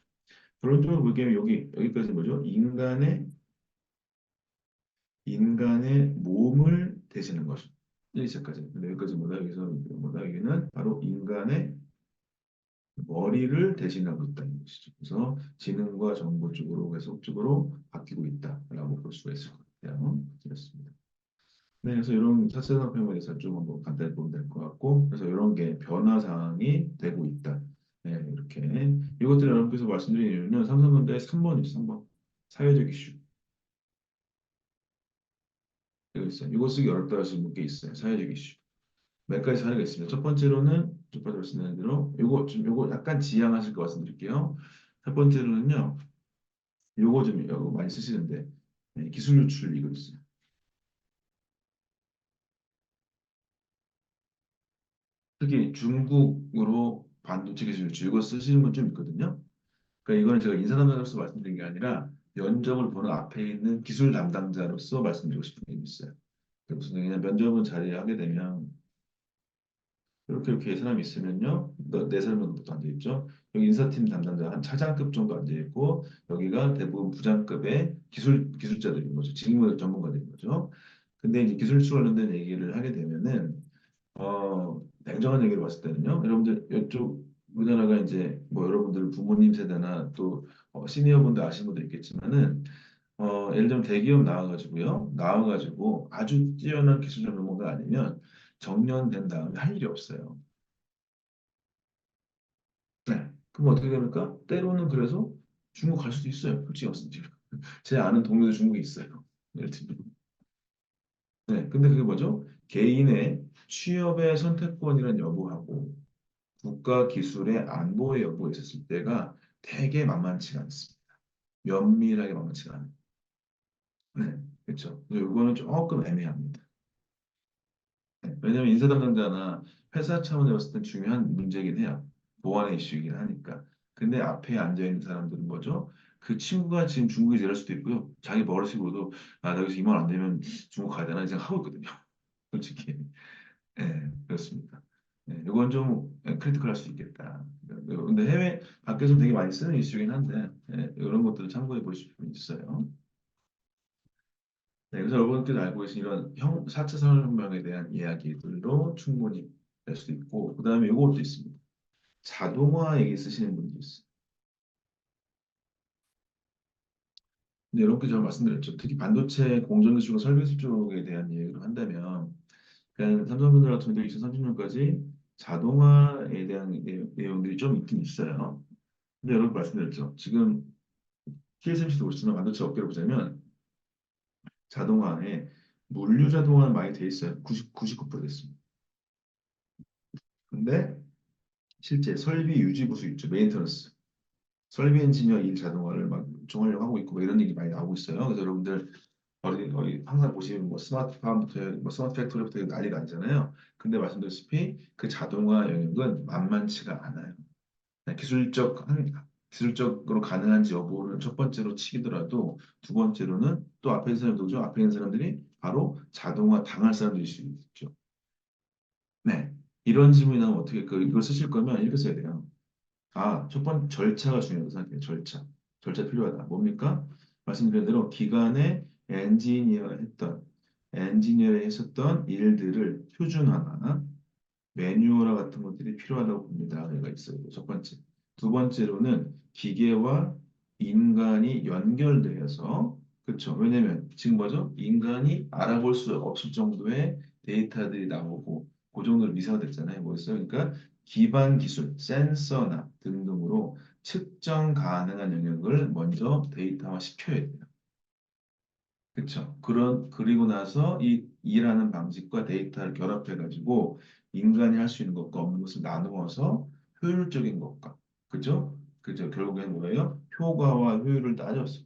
결론적으로 보기에는 여기까지 뭐죠? 인간의 몸을 대신는 것이 1차까지. 근데 여기까지 뭐다? 여기서 뭐다? 여기는 바로 인간의 머리를 대신하고 있다는 것이죠. 그래서 지능과 정보 쪽으로 계속적으로 바뀌고 있다라고 볼 수가 있을 것 같아요. 그렇습니다. 네, 그래서 이런 사회산업혁명에 대해서 좀 한번 간단히 보면 될 것 같고, 그래서 이런 게 변화 사항이 되고 있다. 네, 이렇게 이것들 여러분께서 말씀드린 이유는 삼성전자의 3번이죠, 3번. 사회적 이슈. 여기 있어요. 이거 쓰기 어렵다 하시는 분께 있어요. 사회적 이슈. 몇 가지 사례가 있습니다. 첫 번째로는 첫 번째 말씀드린 대로 요거 약간 지양하실 거 말씀드릴게요. 첫 번째로는요. 요거 많이 쓰시는데 기술 유출 이거 있어요. 특히 중국으로 반도체 기술 유출 이거 쓰시는 분 좀 있거든요. 그러니까 이거는 제가 인사담당자로서 말씀드린 게 아니라 면접을 보는 앞에 있는 기술 담당자로서 말씀드리고 싶은 게 있어요. 무슨 얘기냐 면접을 자리하게 되면 이렇게 사람이 있으면요. 네 설명부터 앉아 있죠. 여기 인사팀 담당자 한 차장급 정도 앉아 있고 여기가 대부분 부장급의 기술자들인 거죠. 직무 전문가들인 거죠. 근데 이제 기술수 관련된 얘기를 하게 되면은 냉정한 얘기를 봤을 때는요. 여러분들 이쪽 우리나라가 이제 뭐 여러분들 부모님 세대나 또 시니어분들 아시는 분도 있겠지만은 예를 들면 대기업 나와가지고 아주 뛰어난 기술 전문가 아니면 정년된 다음에 할 일이 없어요. 네. 그럼 어떻게 됩니까? 때로는 그래서 중국 갈 수도 있어요. 솔직히 말씀드리면. 제 아는 동료도 중국에 있어요. 예를 들면. 네. 근데 그게 뭐죠? 개인의 취업의 선택권이라는 여부하고 국가 기술의 안보의 여부가 있었을 때가 되게 만만치가 않습니다. 면밀하게 만만치가 않아요. 네. 그렇죠. 이거는 조금 애매합니다. 네. 왜냐하면 인사 담당자나 회사 차원에 봤을 때 중요한 문제이긴 해요. 보안의 이슈이긴 하니까. 근데 앞에 앉아 있는 사람들은 뭐죠? 그 친구가 지금 중국에 일할 수도 있고요. 자기 머릿속으로도 나 여기서 이만 안 되면 중국 가야 되나 이제 하고 있거든요. 솔직히. 네, 그렇습니다. 네, 이건 좀 크리티컬할 수 있겠다. 근데 해외 밖에서 되게 많이 쓰는 이슈긴 한데 이런 것들을 참고해 볼 수 있어요. 네, 그래서 여러분께서 알고 계신 이런 4차 산업혁명에 대한 이야기들도 충분히 될 수도 있고, 그 다음에 이것도 있습니다. 자동화 얘기 쓰시는 분도 있어요. 근데 이렇게 제가 말씀드렸죠. 특히 반도체 공정 기술과 설계 기술 쪽에 대한 얘기를 한다면, 그냥 삼성전자 같은 경우도 2030년까지 자동화에 대한 내용들이 좀 있긴 있어요. 근데 여러분 말씀드렸죠. 지금 TSMC도 그렇지만 반도체 업계를 보자면 자동화에 물류 자동화는 많이 돼 있어요. 99% 됐습니다. 근데 실제 설비 유지 보수 있죠. 메인터넌스. 설비 엔지니어 일 자동화를 막 종합력 하고 있고 뭐 이런 얘기 많이 나오고 있어요. 그래서 여러분들 어디 항상 보시면 뭐 스마트팜부터 뭐 스마트 팩토리부터 난리가 아니잖아요. 근데 말씀드렸다시피 그 자동화 영역은 만만치가 않아요. 그냥 기술적으로 가능한지 여부를 첫 번째로 치더라도 두 번째로는 또 앞에 있는 사람들죠. 앞에 있는 사람들이 바로 자동화 당할 사람들일 수 있죠. 네. 이런 질문이 나오면 어떻게 이걸 쓰실 거면 이렇게 써야 돼요. 첫 번째 절차가 중요하다고 생각해요. 절차 필요하다. 뭡니까? 말씀드린 대로 기간에 엔지니어를 했었던 일들을 표준화나 매뉴얼화 같은 것들이 필요하다고 봅니다. 여기가 있어요. 첫 번째. 두 번째로는 기계와 인간이 연결되어서 그렇죠. 왜냐면 지금 뭐죠? 인간이 알아볼 수 없을 정도의 데이터들이 나오고 그 정도로 미세화됐잖아요. 뭐였어요? 그러니까 기반 기술, 센서나 등등으로 측정 가능한 영역을 먼저 데이터화 시켜야 돼요. 그렇죠. 그리고 나서 이 일하는 방식과 데이터를 결합해 가지고 인간이 할 수 있는 것과 없는 것을 나누어서 효율적인 것과 그죠? 그죠? 결국엔 뭐예요? 효과와 효율을 따졌어.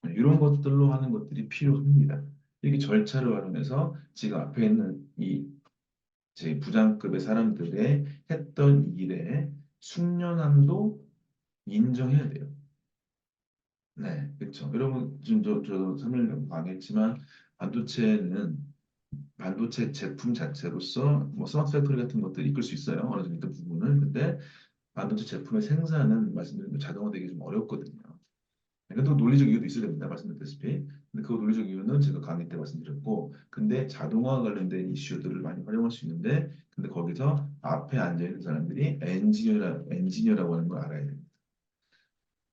이런 것들로 하는 것들이 필요합니다. 이렇게 절차를 활용해서 지금 앞에 있는 이 제 부장급의 사람들의 했던 일의 숙련함도 인정해야 돼요. 네, 그렇죠. 여러분 지금 저도 3년 강의했지만 반도체는 반도체 제품 자체로서 뭐 스마트 팩토리 같은 것들을 이끌 수 있어요. 어느 정도 부분을. 근데 반도체 제품의 생산은 말씀드린 대로 자동화되기 좀 어렵거든요. 그래도 논리적 이유도 있어야 됩니다. 말씀드렸다시피. 근데 그 논리적 이유는 제가 강의 때 말씀드렸고, 근데 자동화 관련된 이슈들을 많이 활용할 수 있는데, 근데 거기서 앞에 앉아 있는 사람들이 엔지니어라고 하는 걸 알아야 됩니다.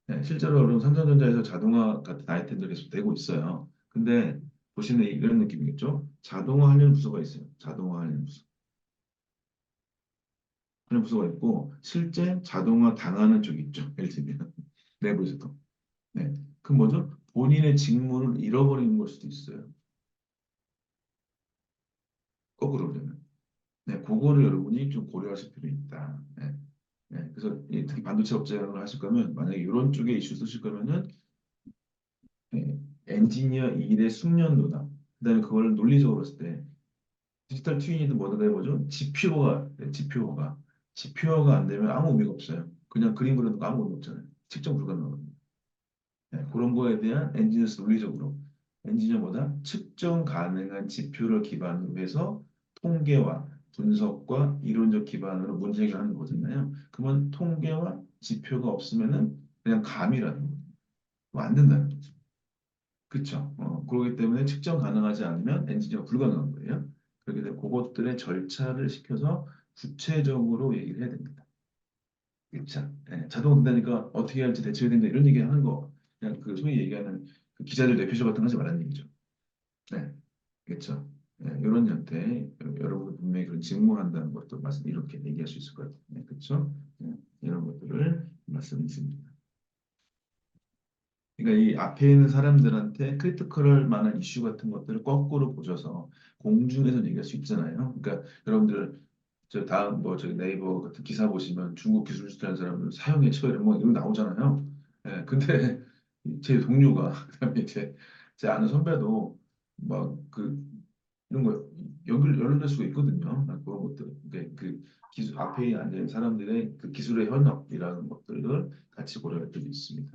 네, 실제로 여러분 삼성전자에서 자동화 같은 아이템들 계속 되고 있어요. 근데 보시는 이런 느낌이겠죠? 자동화 하려는 부서가 있어요. 자동화 하려는 부서. 하는 부서가 있고, 실제 자동화 당하는 쪽이 있죠. 예를 들면 내부에서도. 네. 그 뭐죠? 본인의 직무를 잃어버리는 걸 수도 있어요. 거꾸로 그러면. 네, 그거를 여러분이 좀 고려하실 필요 있다. 네. 네, 그래서 특히 반도체 업체를 하실 거면 만약에 이런 쪽에 이슈 쓰실 거면은 네, 엔지니어 일의 숙련도나 그다음에 그걸 논리적으로 했을 때 디지털 트윈이든 뭐든 해보죠. 지표가 안 되면 아무 의미가 없어요. 그냥 그림 그려도 아무 의미 없잖아요. 측정 불가능하거든요. 네, 그런 거에 대한 엔지니어스 논리적으로 엔지니어보다 측정 가능한 지표를 기반으로 해서 통계와 분석과 이론적 기반으로 문제 해결하는 거잖아요. 그러면 통계와 지표가 없으면은 그냥 감이라는 거예요. 뭐안 된다는 거죠. 그렇죠. 그렇기 때문에 측정 가능하지 않으면 엔지니어가 불가능한 거예요. 그렇게 되면 그것들의 절차를 시켜서 구체적으로 얘기를 해야 됩니다. 그렇죠. 예, 자동 된다니까 어떻게 할지 대처해야 된다 이런 얘기 하는 거 그냥 그 소위 얘기하는 그 기자들 뇌피셜 같은 거 하지 말라는 얘기죠. 네, 그렇죠. 예, 이런 형태 여러분 분명히 그런 직무한다는 것도 말씀 이렇게 얘기할 수 있을 것 같아요. 네, 그렇죠. 예, 이런 것들을 말씀드립니다. 그러니까 이 앞에 있는 사람들한테 크리티컬할 만한 이슈 같은 것들을 거꾸로 보셔서 공중에서 얘기할 수 있잖아요. 그러니까 여러분들 저 다음 뭐 저기 네이버 같은 기사 보시면 중국 기술 수출하는 사람들 사형에 처해라 뭐 이런 거 나오잖아요. 예, 근데 제 동료가 그다음에 이제 제 아는 선배도 막 그 이런 거 연결될 수가 있거든요. 그런 것들. 그러니까 그 기술 앞에 앉아 있는 사람들의 그 기술의 현업이라는 것들을 같이 고려할 필요 있습니다.